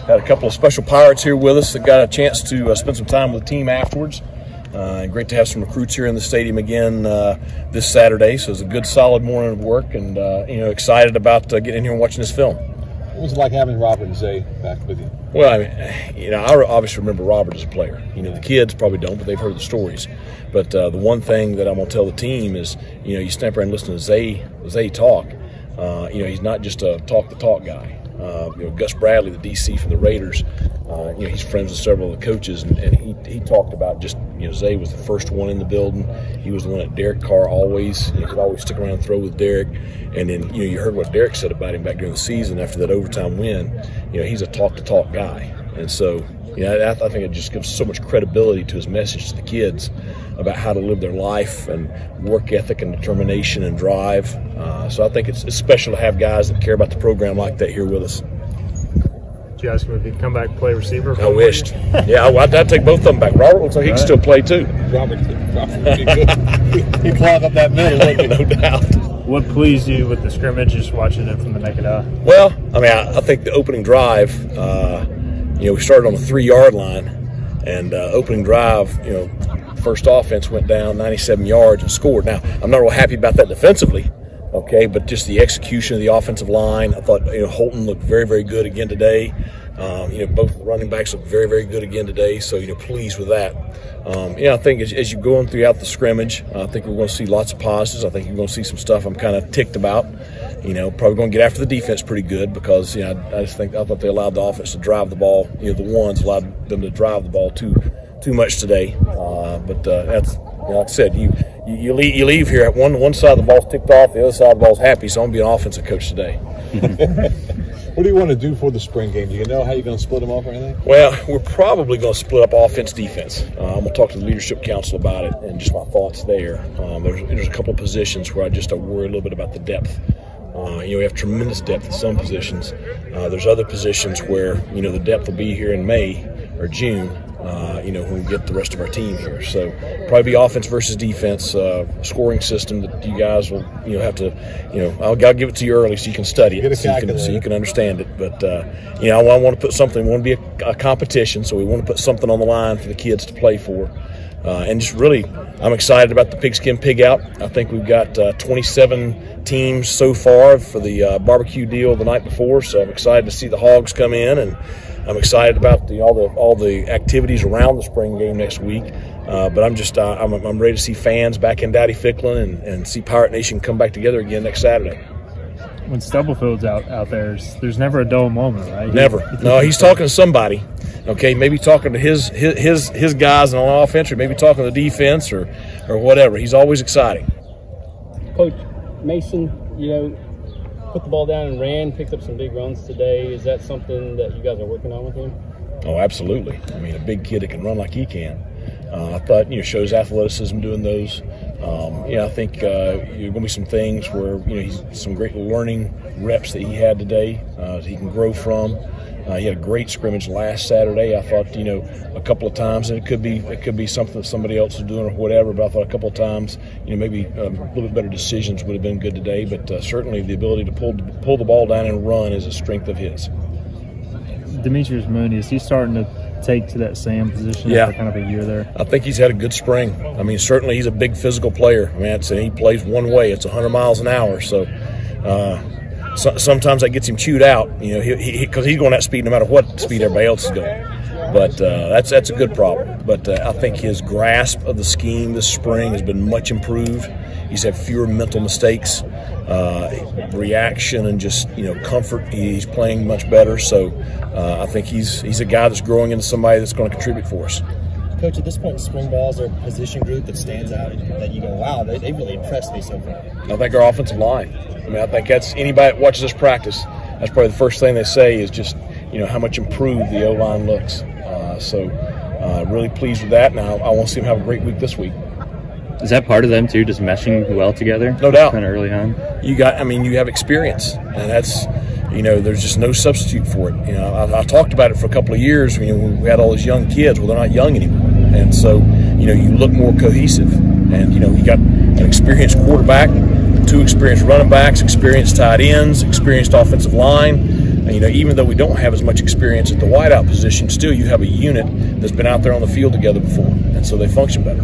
Had a couple of special Pirates here with us that got a chance to spend some time with the team afterwards. And great to have some recruits here in the stadium again this Saturday. So it's a good, solid morning of work, and excited about getting in here and watching this film. What was it like having Robert and Zay back with you? Well, I mean, I obviously remember Robert as a player. The kids probably don't, but they've heard the stories. But the one thing that I'm going to tell the team is, you stand there and listen to Zay talk. He's not just a talk-the-talk guy. Gus Bradley, the DC for the Raiders, he's friends with several of the coaches, and he talked about just, Zay was the first one in the building. He was the one that Derek Carr always, could always stick around and throw with Derek. And then, you heard what Derek said about him back during the season after that overtime win. He's a talk-to-talk guy. And so, I think it just gives so much credibility to his message to the kids about how to live their life and work ethic and determination and drive. So I think it's special to have guys that care about the program like that here with us. Did you ask him if he'd come back and play receiver? I wished. Yeah, I'd take both of them back. Robert looks like he can still play too. Robert did good. He clogged up that middle. No doubt. What pleased you with the scrimmage, just watching it from the naked eye? Well, I mean, I think the opening drive, we started on the 3-yard line, and opening drive, first offense went down 97 yards and scored. Now, I'm not real happy about that defensively, okay, but just the execution of the offensive line. I thought, Holton looked very, very good again today. Both running backs look very, very good again today, so, pleased with that. I think as you're going throughout the scrimmage, I think we're going to see lots of positives. I think you're going to see some stuff I'm kind of ticked about. Probably going to get after the defense pretty good because, I thought they allowed the offense to drive the ball. The ones allowed them to drive the ball too much today. But that's, like I said, you leave here at one side of the ball's ticked off, the other side of the ball's happy. So I'm going to be an offensive coach today. What do you want to do for the spring game? Do you know how you're going to split them off or anything? Well, we're probably going to split up offense, defense. I'm going to talk to the leadership council about it and just my thoughts there. There's a couple of positions where I worry a little bit about the depth. We have tremendous depth at some positions. There's other positions where, the depth will be here in May or June, when we get the rest of our team here. So probably be offense versus defense, scoring system that you guys will, have to, I'll give it to you early so you can study it, so you can understand it. But, I want to put something, we want to be a competition, so we want to put something on the line for the kids to play for. And just really, I'm excited about the Pigskin Pig Out. I think we've got 27 teams so far for the barbecue deal the night before, so I'm excited to see the hogs come in, and I'm excited about all the activities around the spring game next week. But I'm ready to see fans back in Dowdy Ficklin and see Pirate Nation come back together again next Saturday. When Stubblefield's out there, there's never a dull moment, right? Never. No, he's talking to somebody. Okay, maybe talking to his guys on offense, or maybe talking to the defense, or whatever. He's always exciting. Coach Mason, put the ball down and ran, picked up some big runs today. Is that something that you guys are working on with him? Oh, absolutely. I mean, a big kid that can run like he can. I thought, shows athleticism doing those. I think you're going to be some things where, he's some great learning reps that he had today he can grow from. He had a great scrimmage last Saturday. I thought, a couple of times, and it could be something that somebody else is doing or whatever, but I thought a couple of times, maybe a little bit better decisions would have been good today. But certainly the ability to pull the ball down and run is a strength of his. Demetrius Mooney, is he starting to take to that Sam position after kind of a year there? I think he's had a good spring. I mean, certainly he's a big physical player. I mean, he plays one way. It's 100 miles an hour. So sometimes that gets him chewed out, because he's going that speed no matter what speed everybody else is going. But that's a good problem. But I think his grasp of the scheme this spring has been much improved. He's had fewer mental mistakes, reaction, and just comfort. He's playing much better. So I think he's a guy that's growing into somebody that's going to contribute for us. Coach, at this point, spring balls are a position group that stands out that you go, wow, they really impressed me so far. I think our offensive line. I mean, I think that's anybody that watches us practice, that's probably the first thing they say is just, how much improved the O-line looks. Really pleased with that. Now, I want to see them have a great week this week. Is that part of them too, just meshing well together? No doubt. Kind of early on. You have experience, and that's, there's just no substitute for it. I talked about it for a couple of years when we had all those young kids. Well, they're not young anymore, and so you look more cohesive. And you got an experienced quarterback, 2 experienced running backs, experienced tight ends, experienced offensive line. And, you know, even though we don't have as much experience at the wideout position, still you have a unit that's been out there on the field together before, and so they function better.